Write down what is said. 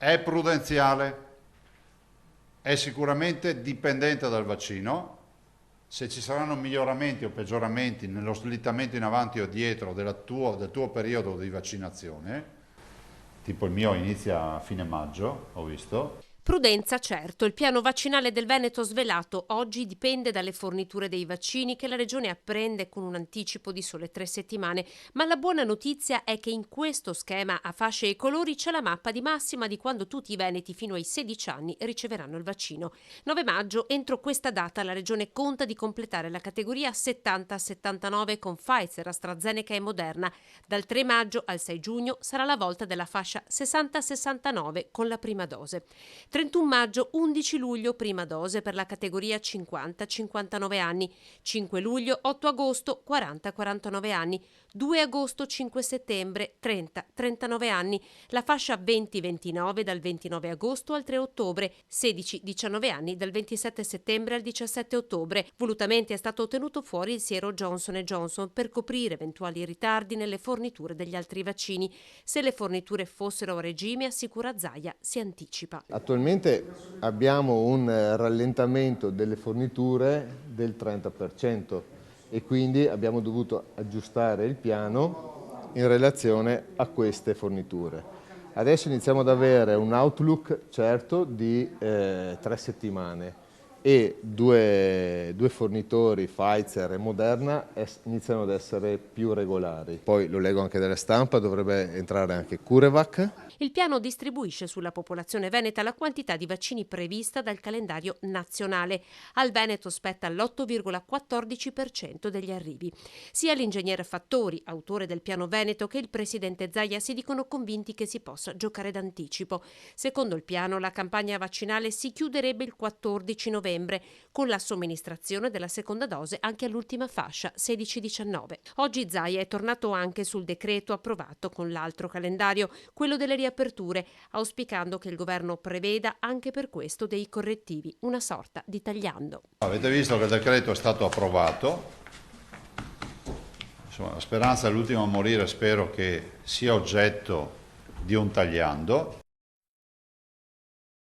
è prudenziale, è sicuramente dipendente dal vaccino. Se ci saranno miglioramenti o peggioramenti nello slittamento in avanti o dietro del tuo periodo di vaccinazione, tipo il mio inizia a fine maggio, ho visto. Prudenza, certo. Il piano vaccinale del Veneto svelato oggi dipende dalle forniture dei vaccini che la regione apprende con un anticipo di sole 3 settimane. Ma la buona notizia è che in questo schema a fasce e colori c'è la mappa di massima di quando tutti i veneti fino ai 16 anni riceveranno il vaccino. 9 maggio, entro questa data la regione conta di completare la categoria 70-79 con Pfizer, AstraZeneca e Moderna. Dal 3 maggio al 6 giugno sarà la volta della fascia 60-69 con la prima dose. 31 maggio, 11 luglio, prima dose per la categoria 50-59 anni, 5 luglio, 8 agosto, 40-49 anni, 2 agosto, 5 settembre, 30-39 anni, la fascia 20-29 dal 29 agosto al 3 ottobre, 16-19 anni dal 27 settembre al 17 ottobre. Volutamente è stato tenuto fuori il siero Johnson & Johnson per coprire eventuali ritardi nelle forniture degli altri vaccini. Se le forniture fossero a regime, assicura Zaia, si anticipa. Attualmente abbiamo un rallentamento delle forniture del 30% e quindi abbiamo dovuto aggiustare il piano in relazione a queste forniture. Adesso iniziamo ad avere un outlook certo di 3 settimane e due fornitori, Pfizer e Moderna, iniziano ad essere più regolari. Poi lo leggo anche dalla stampa, dovrebbe entrare anche CureVac. Il piano distribuisce sulla popolazione veneta la quantità di vaccini prevista dal calendario nazionale. Al Veneto spetta l'8,14% degli arrivi. Sia l'ingegnere Fattori, autore del piano Veneto, che il presidente Zaia si dicono convinti che si possa giocare d'anticipo. Secondo il piano, la campagna vaccinale si chiuderebbe il 14 novembre, con la somministrazione della seconda dose anche all'ultima fascia, 16-19. Oggi Zaia è tornato anche sul decreto approvato con l'altro calendario, quello delle riaperture, auspicando che il governo preveda anche per questo dei correttivi, una sorta di tagliando. Avete visto che il decreto è stato approvato. Insomma, la speranza è l'ultima a morire, spero che sia oggetto di un tagliando.